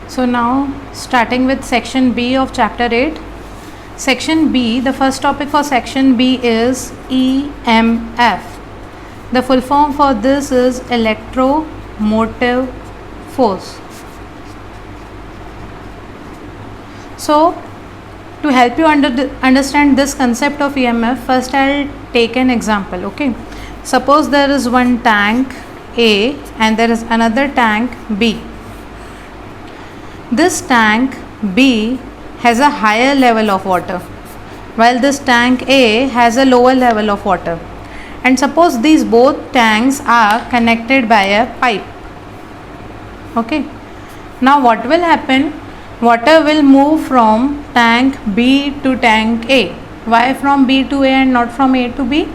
So now starting with section B of chapter 8. Section B, the first topic for section B is EMF. The full form for this is electromotive force. So to help you understand this concept of EMF, first I'll take an example. Okay, suppose there is one tank A and there is another tank B. This tank B has a higher level of water while this tank A has a lower level of water, and suppose these both tanks are connected by a pipe. Okay, now what will happen? Water will move from tank B to tank A. Why from B to A and not from A to B?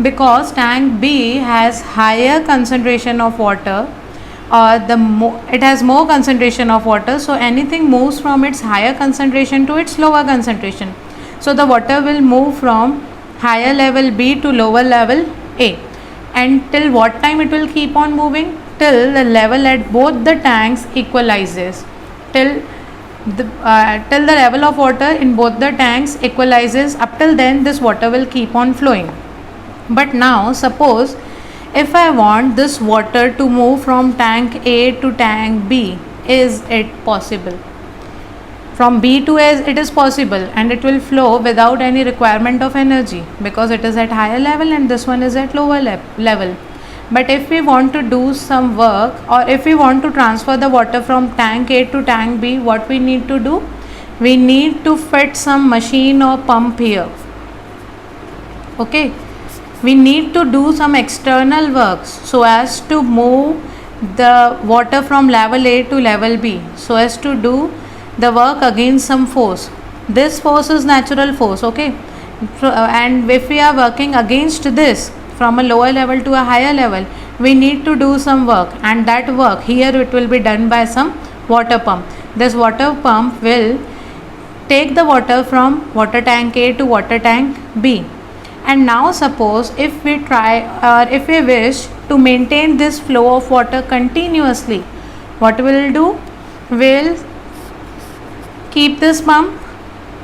Because tank B has higher concentration of water, or it has more concentration of water, so anything moves from its higher concentration to its lower concentration. So the water will move from higher level B to lower level A. And till what time it will keep on moving? Till the level at both the tanks equalizes. Till the level of water in both the tanks equalizes, up till then this water will keep on flowing. But now suppose if I want this water to move from tank A to tank B, is it possible? From B to A it is possible, and it will flow without any requirement of energy because it is at higher level and this one is at lower level. But if we want to do some work, or if we want to transfer the water from tank A to tank B, what we need to do? We need to fit some machine or pump here. Okay, we need to do some external works so as to move the water from level A to level B, so as to do the work against some force. This force is natural force. Okay, and if we are working against this from a lower level to a higher level, we need to do some work, and that work here it will be done by some water pump. This water pump will take the water from water tank A to water tank B. And now suppose if we try, or if we wish to maintain this flow of water continuously, what we will do? We'll keep this pump,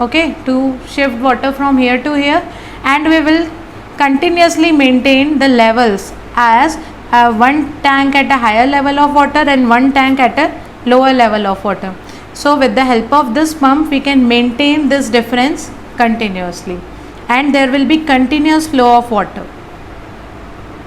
okay, to shift water from here to here, and we will continuously maintain the levels as one tank at a higher level of water and one tank at a lower level of water. So with the help of this pump we can maintain this difference continuously, and there will be continuous flow of water.